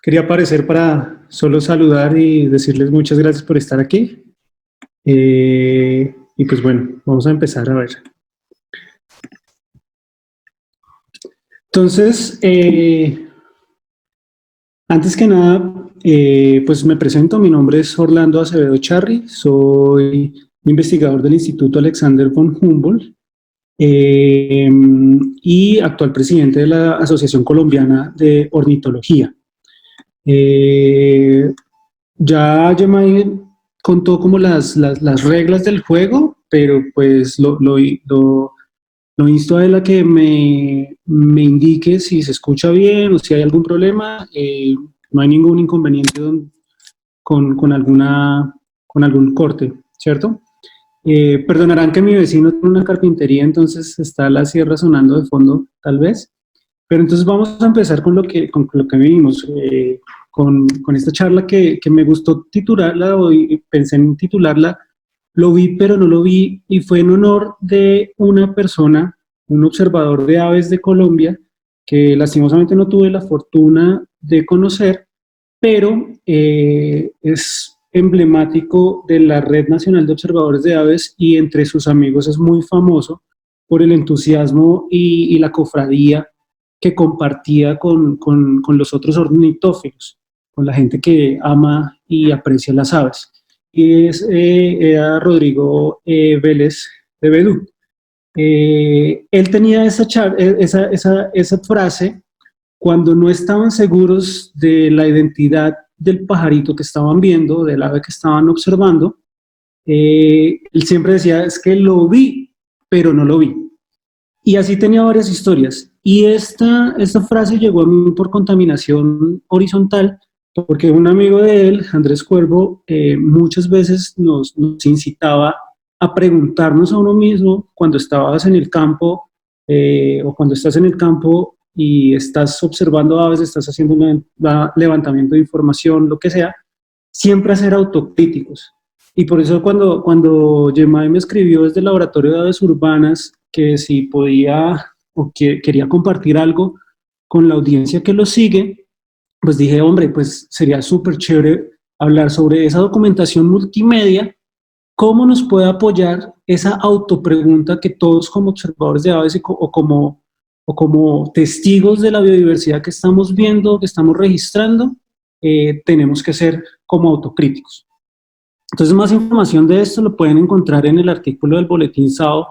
Quería aparecer para solo saludar y decirles muchas gracias por estar aquí. Y pues bueno, vamos a empezar a ver. Entonces, antes que nada, pues me presento. Mi nombre es Orlando Acevedo Charri. Soy investigador del Instituto Alexander von Humboldt eh, y actual presidente de la Asociación Colombiana de Ornitología. Eh, Ya Yamai contó como las reglas del juego, pero pues lo insto a él a que me indique si se escucha bien o si hay algún problema. No hay ningún inconveniente con algún corte, ¿cierto? Perdonarán que mi vecino tiene una carpintería, entonces está la sierra sonando de fondo, tal vez. Pero entonces vamos a empezar con lo que vimos, con esta charla que me gustó titularla, hoy pensé en titularla, Lo vi pero no lo vi, y fue en honor de una persona, un observador de aves de Colombia, que lastimosamente no tuve la fortuna de conocer, pero es emblemático de la Red Nacional de Observadores de Aves y entre sus amigos es muy famoso por el entusiasmo y la cofradía que compartía con los otros ornitófilos, con la gente que ama y aprecia las aves. Y era Rodrigo Vélez de Bedú. Él tenía esa frase cuando no estaban seguros de la identidad del pajarito que estaban viendo, del ave que estaban observando. Él siempre decía, es que lo vi, pero no lo vi. Y así tenía varias historias. Y esta frase llegó a mí por contaminación horizontal, porque un amigo de él, Andrés Cuervo, muchas veces nos incitaba a preguntarnos a uno mismo cuando estabas en el campo o cuando estás en el campo y estás observando aves, estás haciendo un levantamiento de información, lo que sea, siempre a ser autocríticos. Y por eso cuando Gemay me escribió desde el Laboratorio de Aves Urbanas que si podía o que quería compartir algo con la audiencia que lo sigue, pues dije, hombre, pues sería súper chévere hablar sobre esa documentación multimedia, cómo nos puede apoyar esa autopregunta que todos como observadores de aves o como testigos de la biodiversidad que estamos viendo, que estamos registrando, tenemos que ser como autocríticos. Entonces, más información de esto lo pueden encontrar en el artículo del Boletín SAO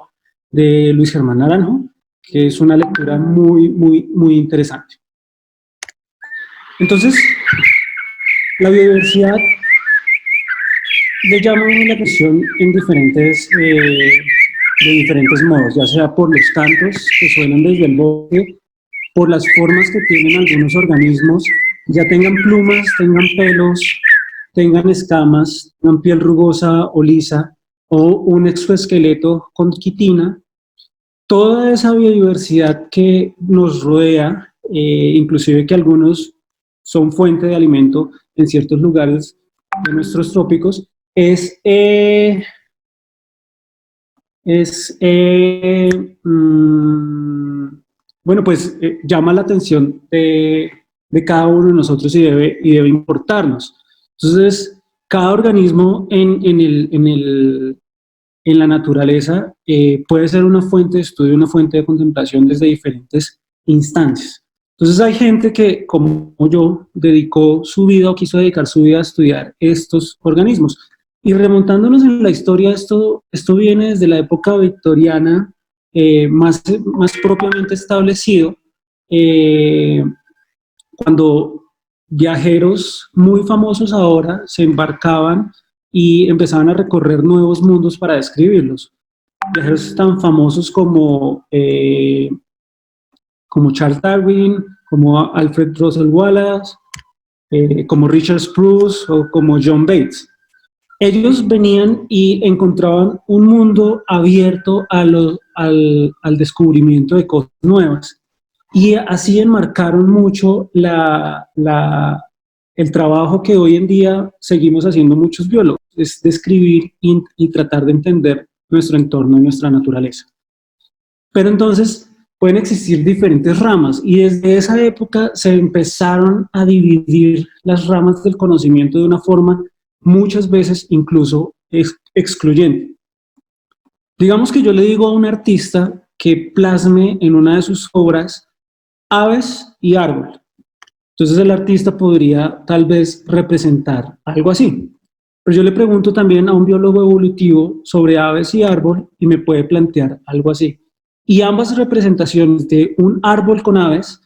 de Luis Germán Naranjo, que es una lectura muy interesante. Entonces, la biodiversidad le llama la atención de diferentes modos, ya sea por los cantos que suenan desde el bosque, por las formas que tienen algunos organismos, ya tengan plumas, tengan pelos, tengan escamas, tengan piel rugosa o lisa, o un exoesqueleto con quitina. Toda esa biodiversidad que nos rodea, inclusive que algunos son fuente de alimento en ciertos lugares de nuestros trópicos, bueno, pues llama la atención de cada uno de nosotros y debe importarnos. Entonces, cada organismo en la naturaleza puede ser una fuente de estudio, una fuente de contemplación desde diferentes instancias. Entonces hay gente que, como yo, dedicó su vida o quiso dedicar su vida a estudiar estos organismos. Y remontándonos en la historia, esto viene desde la época victoriana, más propiamente establecido, cuando viajeros muy famosos ahora se embarcaban y empezaban a recorrer nuevos mundos para describirlos. Viajeros tan famosos como Charles Darwin, como Alfred Russel Wallace, como Richard Spruce o como John Bates. Ellos venían y encontraban un mundo abierto al descubrimiento de cosas nuevas. Y así enmarcaron mucho el trabajo que hoy en día seguimos haciendo muchos biólogos, es describir y tratar de entender nuestro entorno y nuestra naturaleza. Pero entonces, pueden existir diferentes ramas y desde esa época se empezaron a dividir las ramas del conocimiento de una forma muchas veces incluso excluyente. Digamos que yo le digo a un artista que plasme en una de sus obras aves y árbol. Entonces el artista podría tal vez representar algo así. Pero yo le pregunto también a un biólogo evolutivo sobre aves y árbol y me puede plantear algo así. Y ambas representaciones de un árbol con aves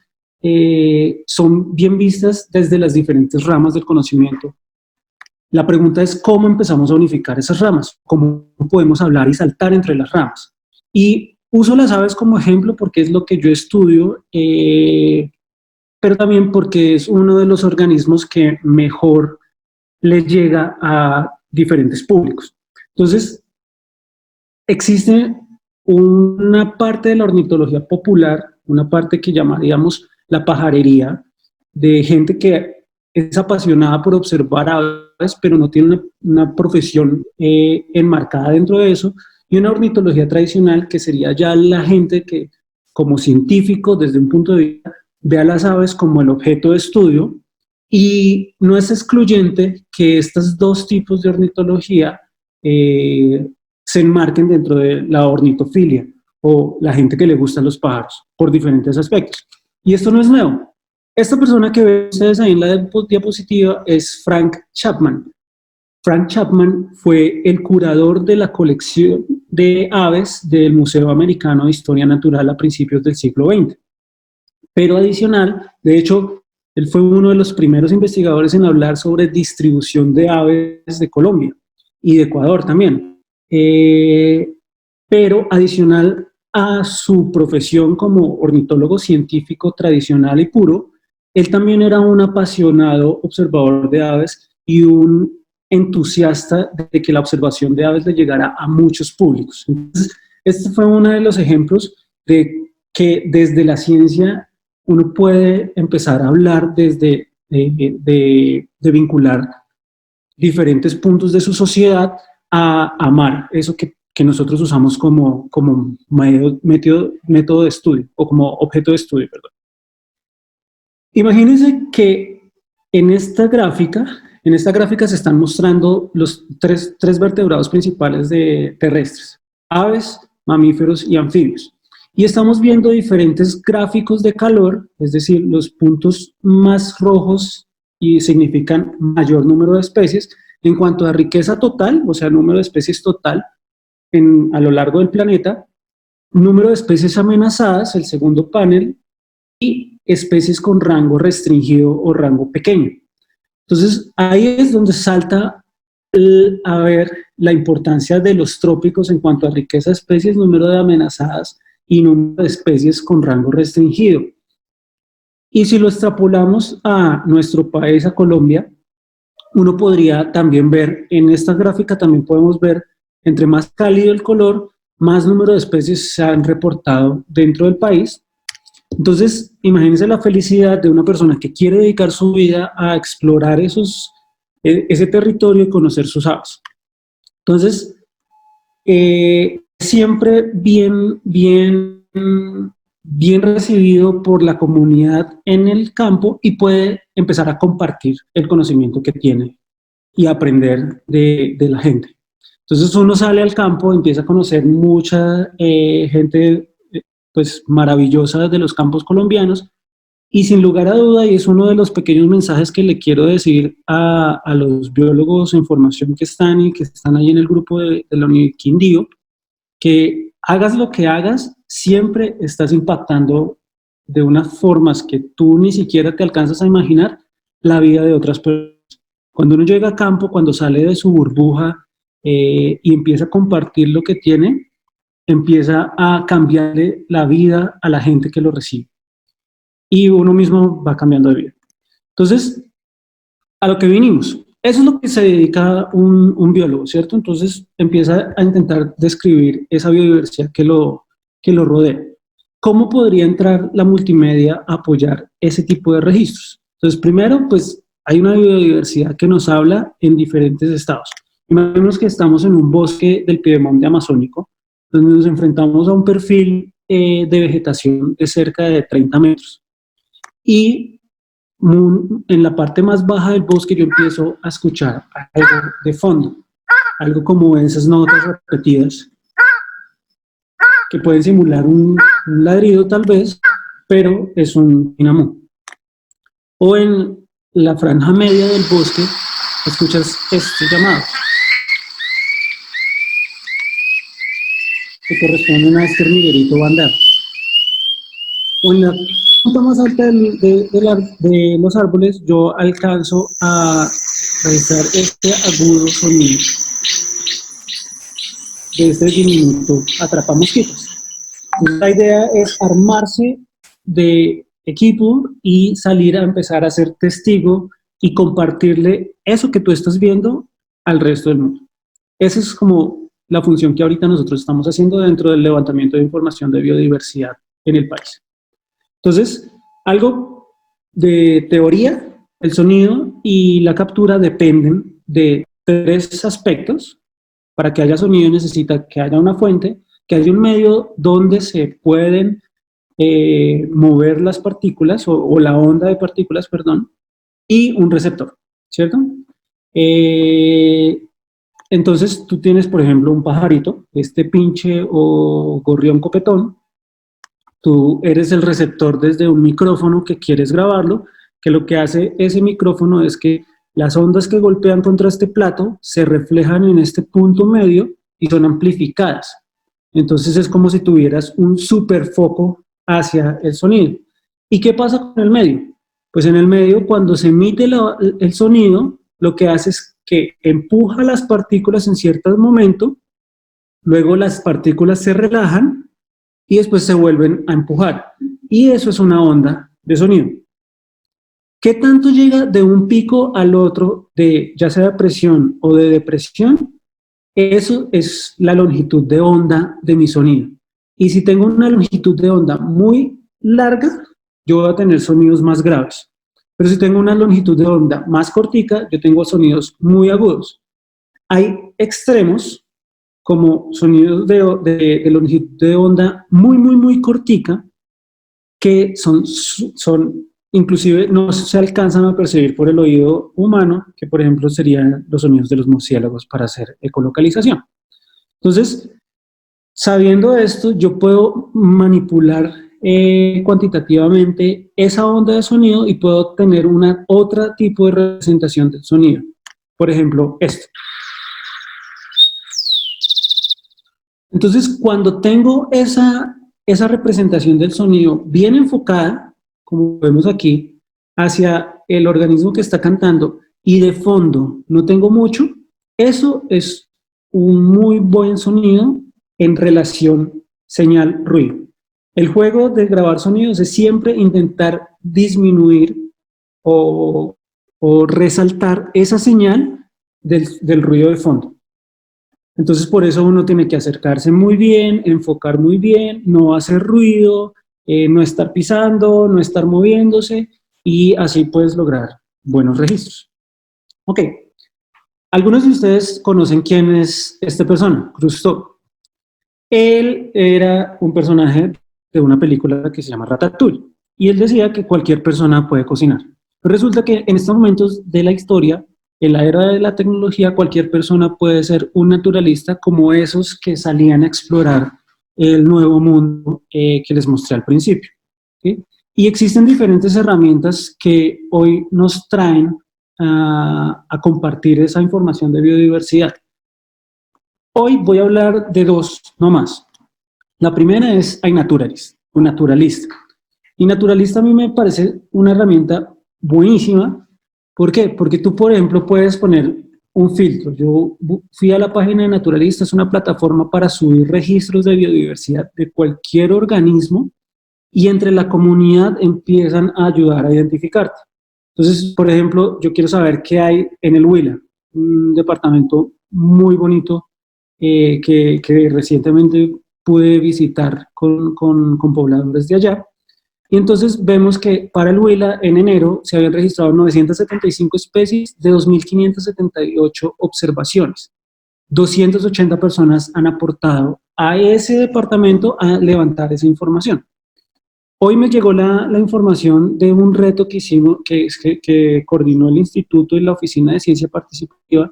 son bien vistas desde las diferentes ramas del conocimiento. La pregunta es cómo empezamos a unificar esas ramas, cómo podemos hablar y saltar entre las ramas. Y uso las aves como ejemplo porque es lo que yo estudio, pero también porque es uno de los organismos que mejor le llega a diferentes públicos. Entonces, existe una parte de la ornitología popular, una parte que llamaríamos la pajarería, de gente que es apasionada por observar aves, pero no tiene una profesión enmarcada dentro de eso, y una ornitología tradicional que sería ya la gente que, como científico, desde un punto de vista, ve a las aves como el objeto de estudio, y no es excluyente que estos dos tipos de ornitología se enmarquen dentro de la ornitofilia o la gente que le gustan los pájaros por diferentes aspectos. Y esto no es nuevo. Esta persona que ven ustedes ahí en la diapositiva es Frank Chapman. Frank Chapman fue el curador de la colección de aves del Museo Americano de Historia Natural a principios del siglo XX. Pero adicional, de hecho, él fue uno de los primeros investigadores en hablar sobre distribución de aves de Colombia y de Ecuador también. Pero adicional a su profesión como ornitólogo científico tradicional y puro, él también era un apasionado observador de aves y un entusiasta de que la observación de aves le llegara a muchos públicos. Entonces, este fue uno de los ejemplos de que desde la ciencia uno puede empezar a hablar desde de vincular diferentes puntos de su sociedad a amar eso que nosotros usamos como método de estudio o como objeto de estudio, perdón. Imagínense que en esta gráfica se están mostrando los tres vertebrados principales terrestres, aves, mamíferos y anfibios. Y estamos viendo diferentes gráficos de calor, es decir, los puntos más rojos y significan mayor número de especies. En cuanto a riqueza total, o sea, número de especies total a lo largo del planeta, número de especies amenazadas, el segundo panel, y especies con rango restringido o rango pequeño. Entonces, ahí es donde salta a ver la importancia de los trópicos en cuanto a riqueza de especies, número de amenazadas y número de especies con rango restringido. Y si lo extrapolamos a nuestro país, a Colombia, uno podría también ver, en esta gráfica también podemos ver, entre más cálido el color, más número de especies se han reportado dentro del país. Entonces, imagínense la felicidad de una persona que quiere dedicar su vida a explorar ese territorio y conocer sus aves. Entonces, siempre bien recibido por la comunidad en el campo y puede empezar a compartir el conocimiento que tiene y aprender de la gente. Entonces uno sale al campo, empieza a conocer mucha gente pues maravillosa de los campos colombianos y sin lugar a duda, y es uno de los pequeños mensajes que le quiero decir a los biólogos en formación que están ahí en el grupo de la Unidad Quindío, que hagas lo que hagas, siempre estás impactando de unas formas que tú ni siquiera te alcanzas a imaginar la vida de otras personas. Cuando uno llega a campo, cuando sale de su burbuja y empieza a compartir lo que tiene, empieza a cambiarle la vida a la gente que lo recibe. Y uno mismo va cambiando de vida. Entonces, a lo que vinimos. Eso es lo que se dedica un biólogo, ¿cierto? Entonces empieza a intentar describir esa biodiversidad que lo rodea. ¿Cómo podría entrar la multimedia a apoyar ese tipo de registros? Entonces, primero, pues hay una biodiversidad que nos habla en diferentes estados. Imaginemos que estamos en un bosque del Piedemonte amazónico, donde nos enfrentamos a un perfil de vegetación de cerca de 30 metros. Y en la parte más baja del bosque yo empiezo a escuchar algo de fondo, algo como esas notas repetidas que pueden simular un ladrido tal vez, pero es un dinamo. O en la franja media del bosque escuchas este llamado, que corresponden a este hormiguerito bandado. O en la punta más alta de los árboles yo alcanzo a registrar este agudo sonido de este diminuto atrapamosquitos. Entonces, la idea es armarse de equipo y salir a empezar a ser testigo y compartirle eso que tú estás viendo al resto del mundo. Esa es como la función que ahorita nosotros estamos haciendo dentro del levantamiento de información de biodiversidad en el país. Entonces, algo de teoría, el sonido y la captura dependen de 3 aspectos. Para que haya sonido necesita que haya una fuente, que haya un medio donde se pueden mover las partículas o la onda de partículas, perdón, y un receptor, ¿cierto? Entonces tú tienes, por ejemplo, un pajarito, este pinche o gorrión copetón, tú eres el receptor desde un micrófono que quieres grabarlo, que lo que hace ese micrófono es que las ondas que golpean contra este plato se reflejan en este punto medio y son amplificadas. Entonces es como si tuvieras un superfoco hacia el sonido. ¿Y qué pasa con el medio? Pues en el medio, cuando se emite el sonido, lo que hace es que empuja las partículas en cierto momento, luego las partículas se relajan y después se vuelven a empujar. Y eso es una onda de sonido. ¿Qué tanto llega de un pico al otro, de ya sea de presión o de depresión? Eso es la longitud de onda de mi sonido. Y si tengo una longitud de onda muy larga, yo voy a tener sonidos más graves. Pero si tengo una longitud de onda más cortica, yo tengo sonidos muy agudos. Hay extremos, como sonidos de longitud de onda muy cortica, que son inclusive no se alcanzan a percibir por el oído humano, que por ejemplo serían los sonidos de los murciélagos para hacer ecolocalización. Entonces, sabiendo esto, yo puedo manipular cuantitativamente esa onda de sonido y puedo tener otro tipo de representación del sonido. Por ejemplo, esto. Entonces, cuando tengo esa representación del sonido bien enfocada, como vemos aquí, hacia el organismo que está cantando y de fondo no tengo mucho, eso es un muy buen sonido en relación señal-ruido. El juego de grabar sonidos es siempre intentar disminuir o resaltar esa señal del ruido de fondo. Entonces, por eso uno tiene que acercarse muy bien, enfocar muy bien, no hacer ruido, no estar pisando, no estar moviéndose, y así puedes lograr buenos registros. Ok, algunos de ustedes conocen quién es esta persona, Cousteau. Él era un personaje de una película que se llama Ratatouille, y él decía que cualquier persona puede cocinar. Pero resulta que en estos momentos de la historia, en la era de la tecnología, cualquier persona puede ser un naturalista como esos que salían a explorar el nuevo mundo que les mostré al principio, ¿sí? Y existen diferentes herramientas que hoy nos traen a compartir esa información de biodiversidad. Hoy voy a hablar de 2, no más. La primera es iNaturalist, un naturalista. Y naturalista a mí me parece una herramienta buenísima. ¿Por qué? Porque tú, por ejemplo, puedes poner un filtro. Yo fui a la página de Naturalista, es una plataforma para subir registros de biodiversidad de cualquier organismo y entre la comunidad empiezan a ayudar a identificarte. Entonces, por ejemplo, yo quiero saber qué hay en el Huila, un departamento muy bonito que recientemente pude visitar con pobladores de allá. Y entonces vemos que para el Huila en enero se habían registrado 975 especies de 2.578 observaciones. 280 personas han aportado a ese departamento a levantar esa información. Hoy me llegó la información de un reto que hicimos, que coordinó el Instituto y la Oficina de Ciencia Participativa,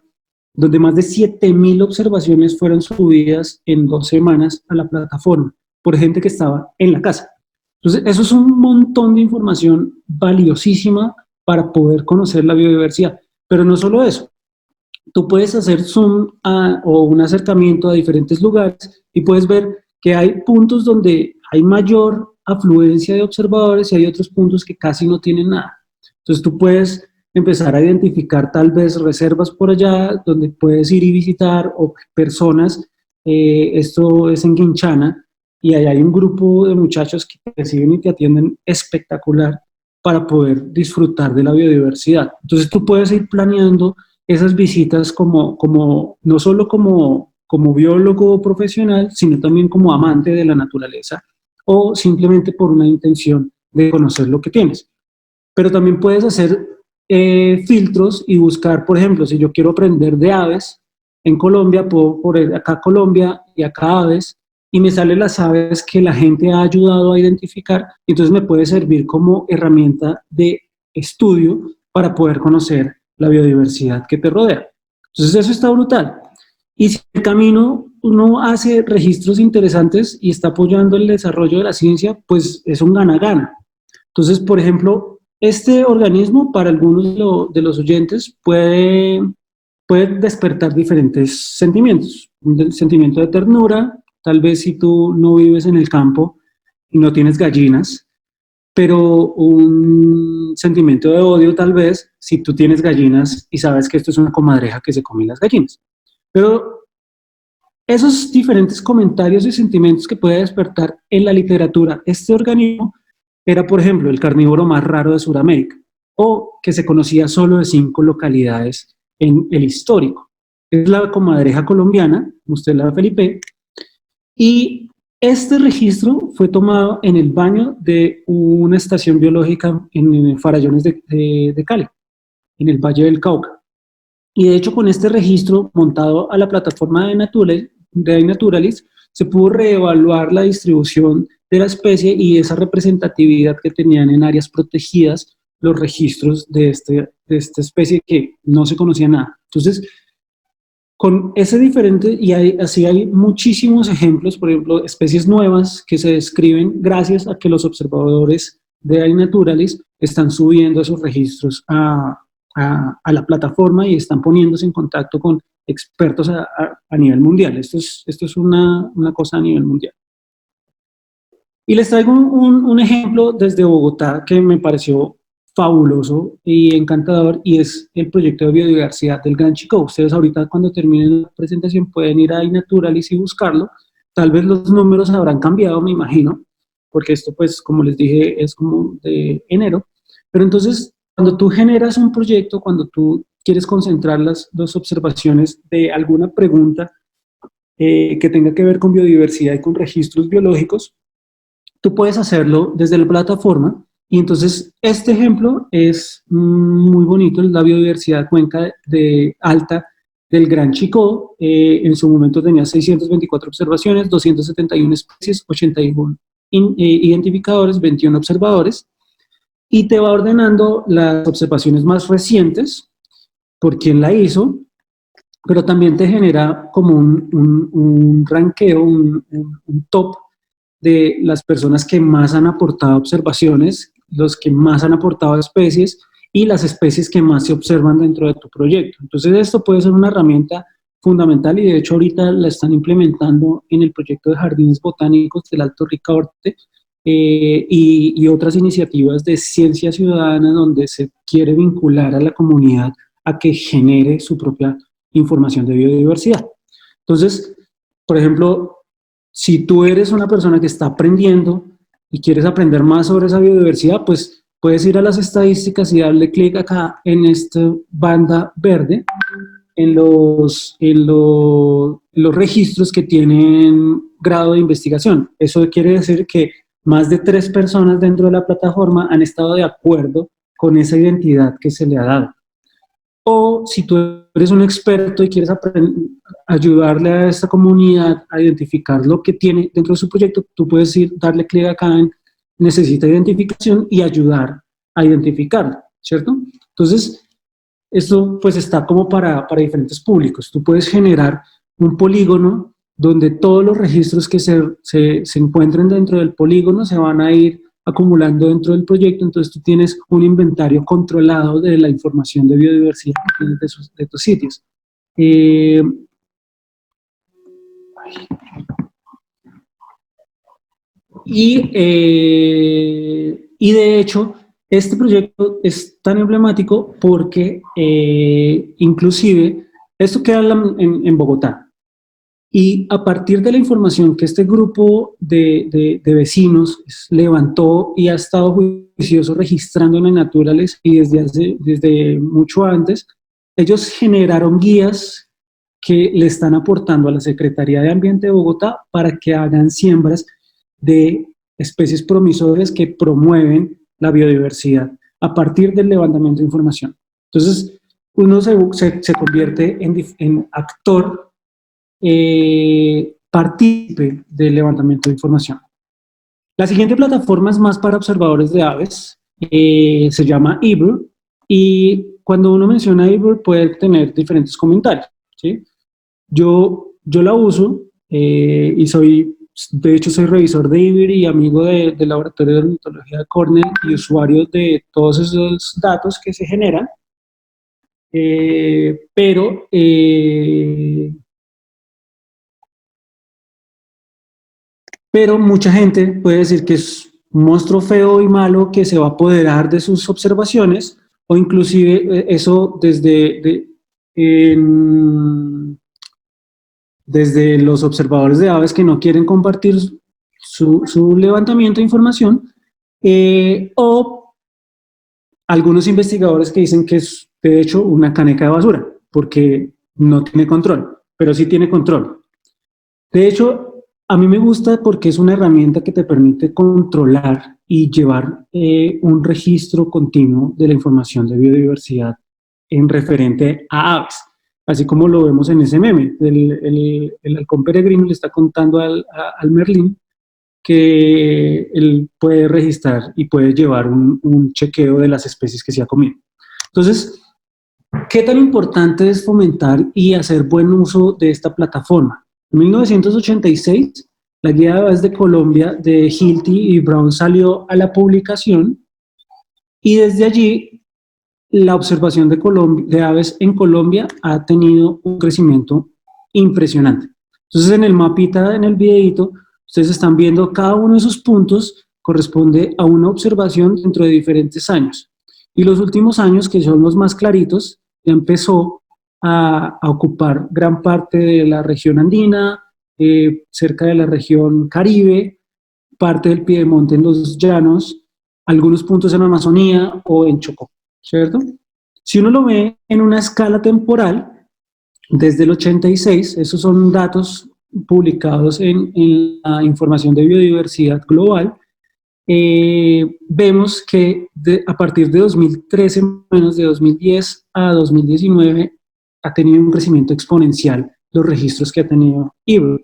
donde más de 7.000 observaciones fueron subidas en 2 semanas a la plataforma por gente que estaba en la casa. Entonces, eso es un montón de información valiosísima para poder conocer la biodiversidad. Pero no solo eso, tú puedes hacer zoom o un acercamiento a diferentes lugares y puedes ver que hay puntos donde hay mayor afluencia de observadores y hay otros puntos que casi no tienen nada. Entonces tú puedes empezar a identificar tal vez reservas por allá donde puedes ir y visitar o personas. Esto es en Quinchana y ahí hay un grupo de muchachos que te reciben y te atienden espectacular para poder disfrutar de la biodiversidad. Entonces tú puedes ir planeando esas visitas no solo como biólogo profesional, sino también como amante de la naturaleza o simplemente por una intención de conocer lo que tienes. Pero también puedes hacer filtros y buscar, por ejemplo, si yo quiero aprender de aves, en Colombia puedo poner acá Colombia y acá aves, y me salen las aves que la gente ha ayudado a identificar, y entonces me puede servir como herramienta de estudio para poder conocer la biodiversidad que te rodea. Entonces eso está brutal. Y si en el camino uno hace registros interesantes y está apoyando el desarrollo de la ciencia, pues es un gana-gana. Entonces, por ejemplo, este organismo para algunos de los oyentes puede despertar diferentes sentimientos. Un sentimiento de ternura, tal vez si tú no vives en el campo y no tienes gallinas, pero un sentimiento de odio tal vez si tú tienes gallinas y sabes que esto es una comadreja que se come las gallinas. Pero esos diferentes comentarios y sentimientos que puede despertar en la literatura este organismo era, por ejemplo, el carnívoro más raro de Sudamérica, o que se conocía solo de 5 localidades en el histórico. Es la comadreja colombiana, Mustela felipe, y este registro fue tomado en el baño de una estación biológica en Farallones de Cali, en el Valle del Cauca. Y de hecho, con este registro montado a la plataforma de iNaturalis, se pudo reevaluar la distribución de la especie y esa representatividad que tenían en áreas protegidas los registros de esta especie que no se conocía nada. Entonces, con ese diferente, así hay muchísimos ejemplos, por ejemplo, especies nuevas que se describen gracias a que los observadores de iNaturalis están subiendo esos registros a la plataforma y están poniéndose en contacto con expertos a nivel mundial. Esto es una cosa a nivel mundial. Y les traigo un ejemplo desde Bogotá que me pareció fabuloso y encantador, y es el proyecto de biodiversidad del Gran Chicó. Ustedes ahorita cuando terminen la presentación pueden ir a iNaturalis y buscarlo. Tal vez los números habrán cambiado, me imagino, porque esto pues como les dije es como de enero. Pero entonces cuando tú generas un proyecto, cuando tú quieres concentrar las observaciones de alguna pregunta que tenga que ver con biodiversidad y con registros biológicos, tú puedes hacerlo desde la plataforma. Y entonces este ejemplo es muy bonito, es la biodiversidad cuenca de alta del Gran Chicó. En su momento tenía 624 observaciones, 271 especies, 81 identificadores, 21 observadores, y te va ordenando las observaciones más recientes, por quién la hizo, pero también te genera como un ranqueo, un top de las personas que más han aportado observaciones, los que más han aportado especies y las especies que más se observan dentro de tu proyecto. Entonces esto puede ser una herramienta fundamental y de hecho ahorita la están implementando en el proyecto de jardines botánicos del Alto Ricaurte y otras iniciativas de ciencia ciudadana donde se quiere vincular a la comunidad a que genere su propia información de biodiversidad. Entonces, por ejemplo, si tú eres una persona que está aprendiendo y quieres aprender más sobre esa biodiversidad, pues puedes ir a las estadísticas y darle clic acá en esta banda verde, en los registros que tienen grado de investigación. Eso quiere decir que más de 3 personas dentro de la plataforma han estado de acuerdo con esa identidad que se le ha dado. o si tú eres un experto y quieres ayudarle a esta comunidad a identificar lo que tiene dentro de su proyecto, tú puedes darle clic acá en necesita identificación y ayudar a identificarlo, ¿cierto? Entonces, esto pues está como para diferentes públicos. Tú puedes generar un polígono donde todos los registros que se encuentren dentro del polígono se van a ir acumulando dentro del proyecto, entonces tú tienes un inventario controlado de la información de biodiversidad de tus sitios. Y de hecho, este proyecto es tan emblemático porque inclusive esto queda en Bogotá. Y a partir de la información que este grupo de vecinos levantó y ha estado juicioso registrando en la Naturales y desde mucho antes, ellos generaron guías que le están aportando a la Secretaría de Ambiente de Bogotá para que hagan siembras de especies promisorias que promueven la biodiversidad a partir del levantamiento de información. Entonces, uno se convierte en actor partícipe del levantamiento de información. La siguiente plataforma es más para observadores de aves, se llama eBird, y cuando uno menciona eBird puede tener diferentes comentarios, ¿sí? Yo la uso y de hecho soy revisor de eBird y amigo del laboratorio de ornitología de Cornell y usuario de todos esos datos que se generan, pero mucha gente puede decir que es un monstruo feo y malo que se va a apoderar de sus observaciones, o inclusive eso desde los observadores de aves que no quieren compartir su levantamiento de información, o algunos investigadores que dicen que es de hecho una caneca de basura, porque no tiene control, pero sí tiene control. De hecho, a mí me gusta porque es una herramienta que te permite controlar y llevar un registro continuo de la información de biodiversidad en referente a aves, así como lo vemos en ese meme. El halcón peregrino le está contando al merlín que él puede registrar y puede llevar un chequeo de las especies que se ha comido. Entonces, ¿qué tan importante es fomentar y hacer buen uso de esta plataforma? En 1986, la Guía de Aves de Colombia de Hilty y Brown salió a la publicación y desde allí la observación de aves en Colombia ha tenido un crecimiento impresionante. Entonces, en el mapita, en el videito, ustedes están viendo cada uno de esos puntos corresponde a una observación dentro de diferentes años. Y los últimos años, que son los más claritos, ya empezó a ocupar gran parte de la región andina, cerca de la región Caribe, parte del Piedemonte en los llanos, algunos puntos en Amazonía o en Chocó, ¿cierto? Si uno lo ve en una escala temporal, desde el 86, esos son datos publicados en la información de biodiversidad global, vemos que a partir de 2013, menos de 2010 a 2019, ha tenido un crecimiento exponencial los registros que ha tenido eBird.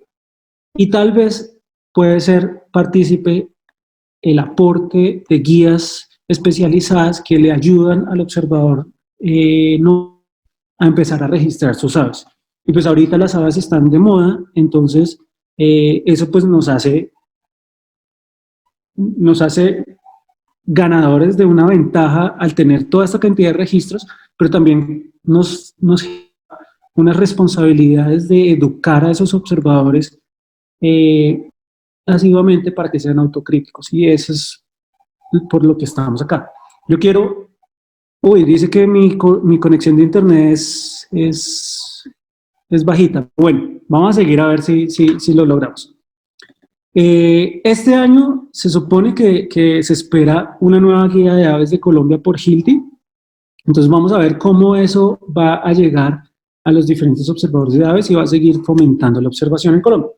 Y tal vez puede ser partícipe el aporte de guías especializadas que le ayudan al observador a empezar a registrar sus aves. Y pues ahorita las aves están de moda, entonces eso pues nos hace ganadores de una ventaja al tener toda esta cantidad de registros, pero también nos unas responsabilidades de educar a esos observadores asiduamente para que sean autocríticos, y eso es por lo que estamos acá. Yo quiero, dice que mi conexión de internet es bajita. Bueno, vamos a seguir a ver si lo logramos. Este año se supone que se espera una nueva guía de aves de Colombia por Hilty, entonces vamos a ver cómo eso va a llegar a los diferentes observadores de aves y va a seguir fomentando la observación en Colombia.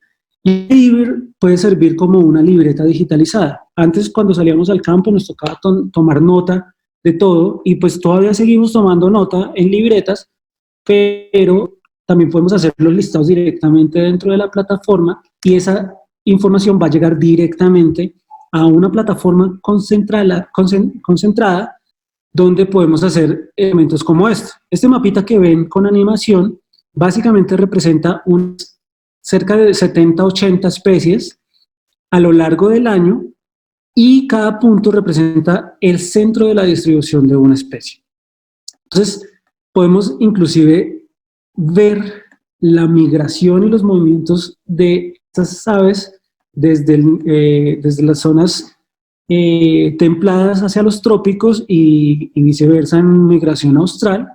Y eBird puede servir como una libreta digitalizada. Antes, cuando salíamos al campo, nos tocaba tomar nota de todo, y pues todavía seguimos tomando nota en libretas, pero también podemos hacer los listados directamente dentro de la plataforma y esa información va a llegar directamente a una plataforma concentrada donde podemos hacer elementos como este. Este mapita que ven con animación básicamente representa cerca de 70, 80 especies a lo largo del año y cada punto representa el centro de la distribución de una especie. Entonces, podemos inclusive ver la migración y los movimientos de estas aves desde las zonas templadas hacia los trópicos y viceversa en migración austral.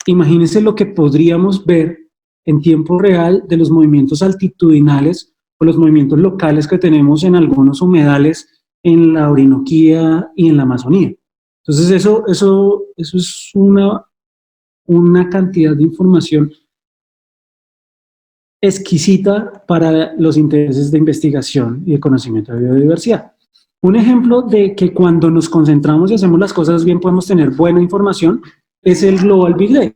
Imagínense lo que podríamos ver en tiempo real de los movimientos altitudinales o los movimientos locales que tenemos en algunos humedales en la Orinoquía y en la Amazonía. Entonces eso es una cantidad de información exquisita para los intereses de investigación y de conocimiento de biodiversidad. Un ejemplo de que cuando nos concentramos y hacemos las cosas bien podemos tener buena información es el Global Big Day.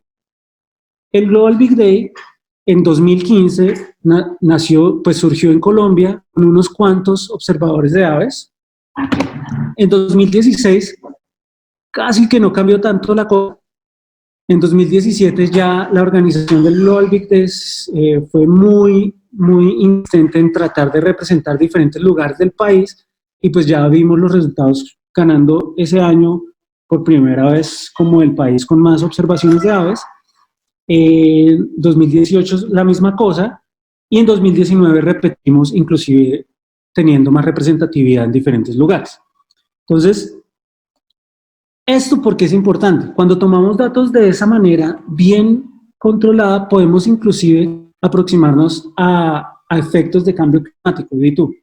El Global Big Day en 2015 surgió en Colombia con unos cuantos observadores de aves. En 2016 casi que no cambió tanto la cosa. En 2017 ya la organización del Global Big Day fue muy insistente en tratar de representar diferentes lugares del país y pues ya vimos los resultados ganando ese año por primera vez como el país con más observaciones de aves. En 2018 la misma cosa y en 2019 repetimos inclusive teniendo más representatividad en diferentes lugares. Entonces, ¿esto por qué es importante? Cuando tomamos datos de esa manera bien controlada, podemos inclusive aproximarnos a efectos de cambio climático. ¿Y tú?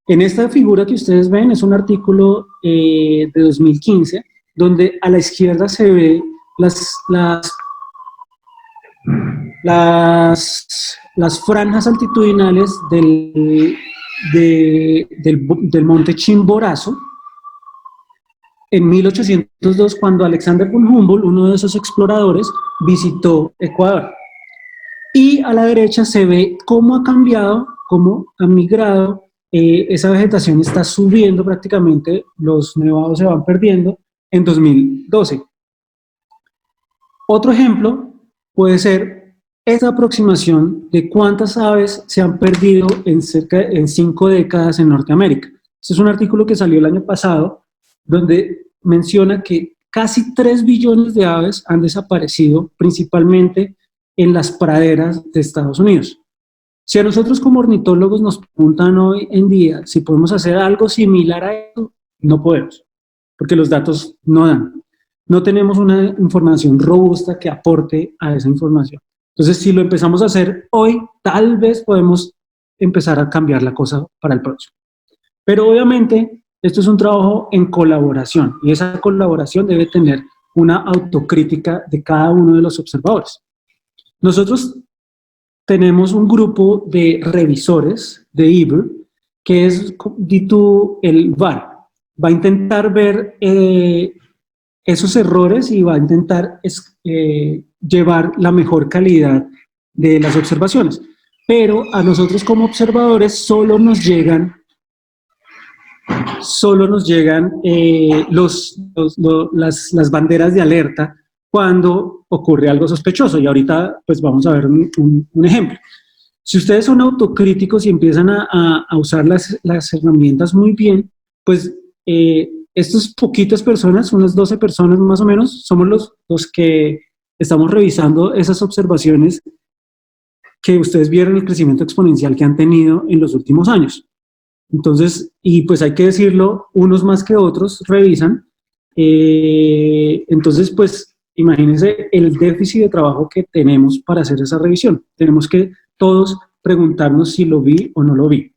En esta figura que ustedes ven es un artículo de 2015, donde a la izquierda se ve las franjas altitudinales del monte Chimborazo, en 1802, cuando Alexander von Humboldt, uno de esos exploradores, visitó Ecuador. Y a la derecha se ve cómo ha cambiado, cómo ha migrado, esa vegetación está subiendo prácticamente, los nevados se van perdiendo en 2012. Otro ejemplo puede ser esta aproximación de cuántas aves se han perdido en 5 décadas en Norteamérica. Este es un artículo que salió el año pasado, donde menciona que casi 3 billones de aves han desaparecido, principalmente en las praderas de Estados Unidos. Si a nosotros como ornitólogos nos preguntan hoy en día si podemos hacer algo similar a eso, no podemos, porque los datos no dan. No tenemos una información robusta que aporte a esa información. Entonces, si lo empezamos a hacer hoy, tal vez podemos empezar a cambiar la cosa para el próximo. Pero obviamente, esto es un trabajo en colaboración y esa colaboración debe tener una autocrítica de cada uno de los observadores. Nosotros tenemos un grupo de revisores de IBIR que es, el VAR. Va a intentar ver esos errores y va a intentar llevar la mejor calidad de las observaciones. Pero a nosotros como observadores solo nos llegan las banderas de alerta cuando ocurre algo sospechoso. Y ahorita pues vamos a ver un ejemplo. Si ustedes son autocríticos y empiezan a usar las herramientas muy bien, pues estas poquitas personas, unas 12 personas más o menos, somos los que estamos revisando esas observaciones que ustedes vieron el crecimiento exponencial que han tenido en los últimos años. Entonces, y pues hay que decirlo, unos más que otros revisan. Entonces, pues imagínense el déficit de trabajo que tenemos para hacer esa revisión. Tenemos que todos preguntarnos si lo vi o no lo vi.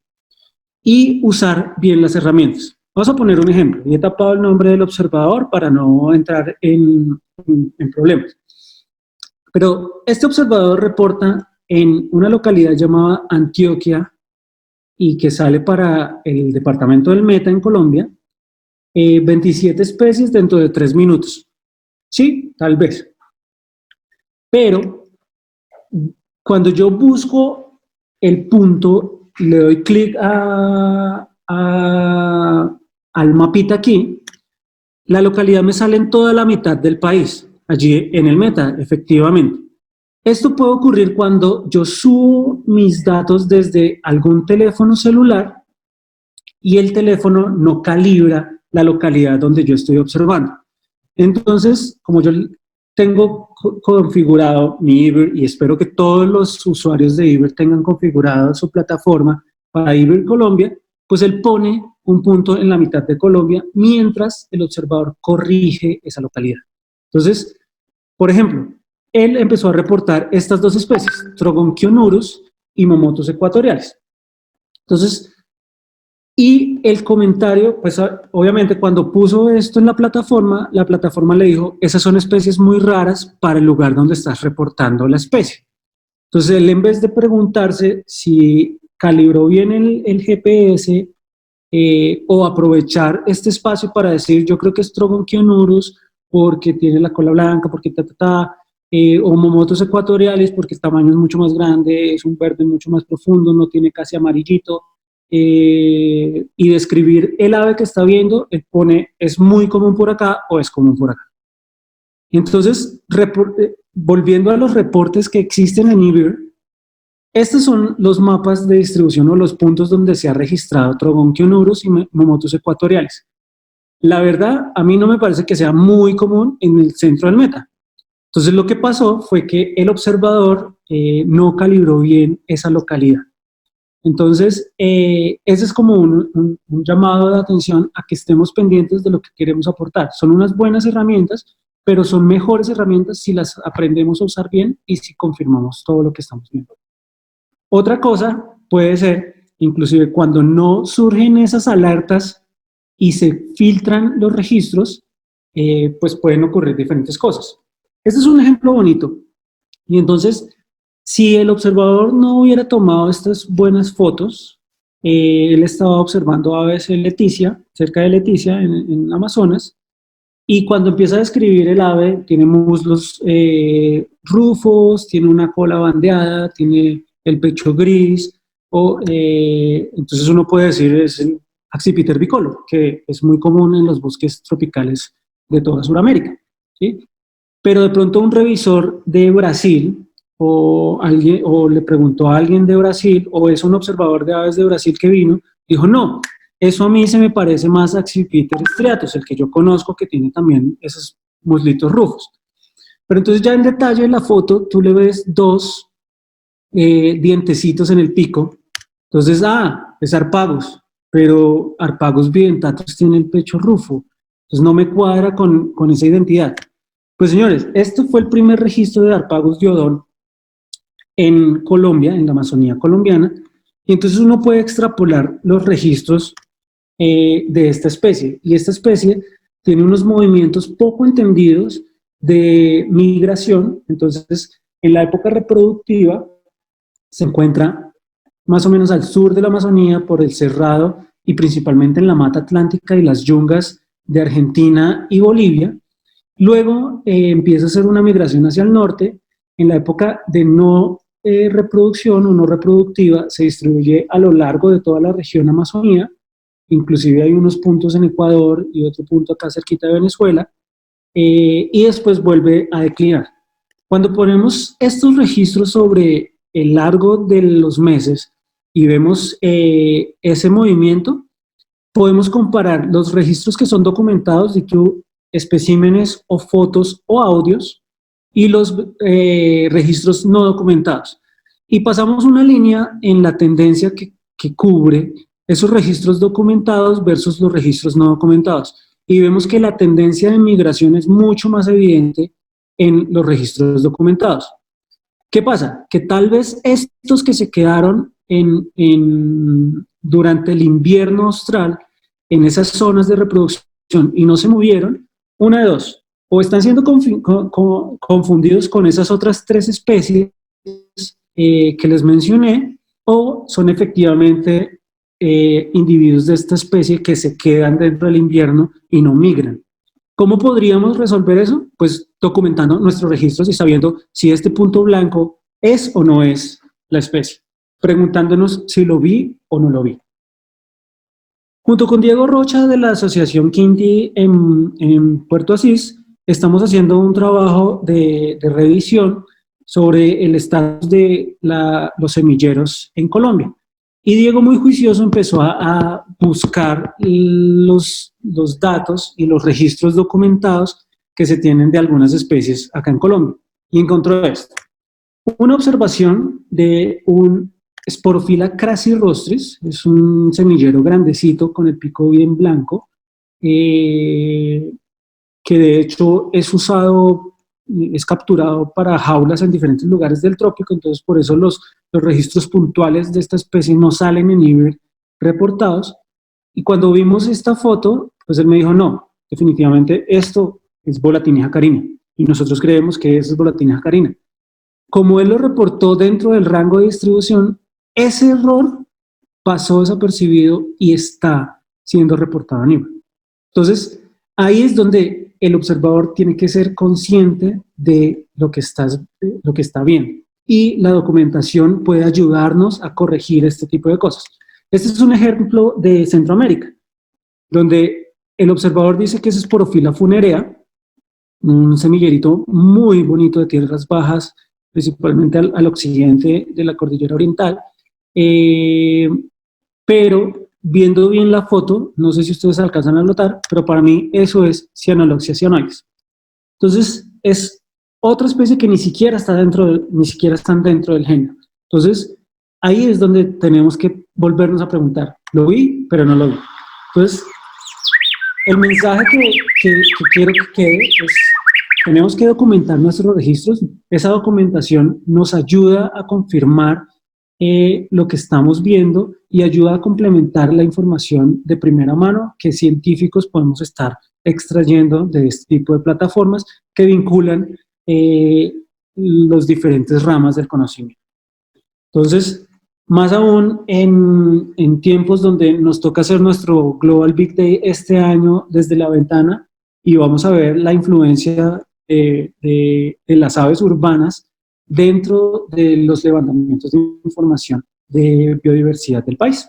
Y usar bien las herramientas. Vamos a poner un ejemplo. Y he tapado el nombre del observador para no entrar en problemas. Pero este observador reporta en una localidad llamada Antioquia y que sale para el departamento del Meta en Colombia, 27 especies dentro de 3 minutos. Sí, tal vez. Pero cuando yo busco el punto, le doy clic al mapita aquí, la localidad me sale en toda la mitad del país, allí en el meta, efectivamente. Esto puede ocurrir cuando yo subo mis datos desde algún teléfono celular y el teléfono no calibra la localidad donde yo estoy observando. Entonces, como yo tengo configurado mi Iber, y espero que todos los usuarios de Iber tengan configurado su plataforma para Iber Colombia, pues él pone un punto en la mitad de Colombia mientras el observador corrige esa localidad. Entonces, por ejemplo, él empezó a reportar estas dos especies, Trogonchionurus y Momotus ecuatoriales. Entonces, y el comentario, pues obviamente cuando puso esto en la plataforma le dijo, esas son especies muy raras para el lugar donde estás reportando la especie. Entonces él, en vez de preguntarse si calibró bien el GPS o aprovechar este espacio para decir, yo creo que es Trogonchionurus porque tiene la cola blanca, porque o Momotus ecuatorialis porque el tamaño es mucho más grande, es un verde mucho más profundo, no tiene casi amarillito, y describir el ave que está viendo, él pone, es muy común por acá o es común por acá. Entonces, volviendo a los reportes que existen en Iber, estos son los mapas de distribución o los puntos donde se ha registrado Trogonchionurus y Momotus ecuatoriales. La verdad, a mí no me parece que sea muy común en el centro del meta. Entonces, lo que pasó fue que el observador no calibró bien esa localidad. Entonces, ese es como un llamado de atención a que estemos pendientes de lo que queremos aportar. Son unas buenas herramientas, pero son mejores herramientas si las aprendemos a usar bien y si confirmamos todo lo que estamos viendo. Otra cosa puede ser, inclusive cuando no surgen esas alertas y se filtran los registros, pues pueden ocurrir diferentes cosas. Este es un ejemplo bonito. Y entonces, si el observador no hubiera tomado estas buenas fotos, él estaba observando aves en Leticia, cerca de Leticia, en Amazonas, y cuando empieza a describir el ave, tiene muslos rufos, tiene una cola bandeada, tiene el pecho gris, entonces uno puede decir es el Accipiter bicolor, que es muy común en los bosques tropicales de toda Sudamérica, ¿sí? Pero de pronto un revisor de Brasil o le preguntó a alguien de Brasil o es un observador de aves de Brasil que vino, dijo no, eso a mí se me parece más a Accipiter striatus, el que yo conozco que tiene también esos muslitos rufos. Pero entonces ya en detalle en la foto tú le ves dos dientecitos en el pico, entonces es Harpagus, pero Harpagus viridentatus tiene el pecho rufo, entonces no me cuadra con esa identidad. Pues señores, esto fue el primer registro de Harpagus diodon en Colombia, en la Amazonía colombiana, y entonces uno puede extrapolar los registros de esta especie, y esta especie tiene unos movimientos poco entendidos de migración. Entonces en la época reproductiva se encuentra más o menos al sur de la Amazonía por el Cerrado y principalmente en la Mata Atlántica y las yungas de Argentina y Bolivia. Luego empieza a hacer una migración hacia el norte. En la época de no reproducción o no reproductiva se distribuye a lo largo de toda la región Amazonía, inclusive hay unos puntos en Ecuador y otro punto acá cerquita de Venezuela, y después vuelve a declinar. Cuando ponemos estos registros sobre el largo de los meses y vemos ese movimiento, podemos comparar los registros que son documentados de especímenes o fotos o audios y los registros no documentados. Y pasamos una línea en la tendencia que cubre esos registros documentados versus los registros no documentados. Y vemos que la tendencia de migración es mucho más evidente en los registros documentados. ¿Qué pasa? Que tal vez estos que se quedaron durante el invierno austral en esas zonas de reproducción y no se movieron, una de dos, o están siendo confundidos con esas otras 3 especies que les mencioné, o son efectivamente individuos de esta especie que se quedan dentro del invierno y no migran. ¿Cómo podríamos resolver eso? Pues documentando nuestros registros y sabiendo si este punto blanco es o no es la especie, preguntándonos si lo vi o no lo vi. Junto con Diego Rocha de la Asociación Quinti en Puerto Asís, estamos haciendo un trabajo de revisión sobre el estatus de los semilleros en Colombia. Y Diego, muy juicioso, empezó a buscar los datos y los registros documentados que se tienen de algunas especies acá en Colombia. Y encontró esto. Una observación de un Sporophylla crassirostris, es un semillero grandecito con el pico bien blanco, que de hecho es usado, es capturado para jaulas en diferentes lugares del trópico, entonces por eso los registros puntuales de esta especie no salen en IBER reportados. Y cuando vimos esta foto, pues él me dijo, no, definitivamente esto es Volatina jacarina, y nosotros creemos que eso es Volatina jacarina. Como él lo reportó dentro del rango de distribución, ese error pasó desapercibido y está siendo reportado a nivel. Entonces, ahí es donde el observador tiene que ser consciente de lo que está viendo. Y la documentación puede ayudarnos a corregir este tipo de cosas. Este es un ejemplo de Centroamérica, donde el observador dice que es Sporophylla funerea, un semillerito muy bonito de tierras bajas, principalmente al occidente de la cordillera oriental, pero viendo bien la foto, no sé si ustedes alcanzan a notar, pero para mí eso es Cyanoloxia cyanoides. Entonces, es otra especie que ni siquiera están dentro del género. Entonces, ahí es donde tenemos que volvernos a preguntar, ¿lo vi, pero no lo vi? Entonces, el mensaje que quiero que quede es, tenemos que documentar nuestros registros. Esa documentación nos ayuda a confirmar lo que estamos viendo y ayuda a complementar la información de primera mano que científicos podemos estar extrayendo de este tipo de plataformas que vinculan los diferentes ramas del conocimiento. Entonces, más aún en tiempos donde nos toca hacer nuestro Global Big Day este año desde la ventana y vamos a ver la influencia de las aves urbanas dentro de los levantamientos de información de biodiversidad del país.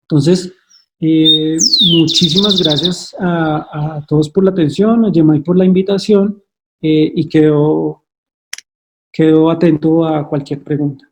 Entonces, muchísimas gracias a todos por la atención, a Yemay por la invitación y quedo atento a cualquier pregunta.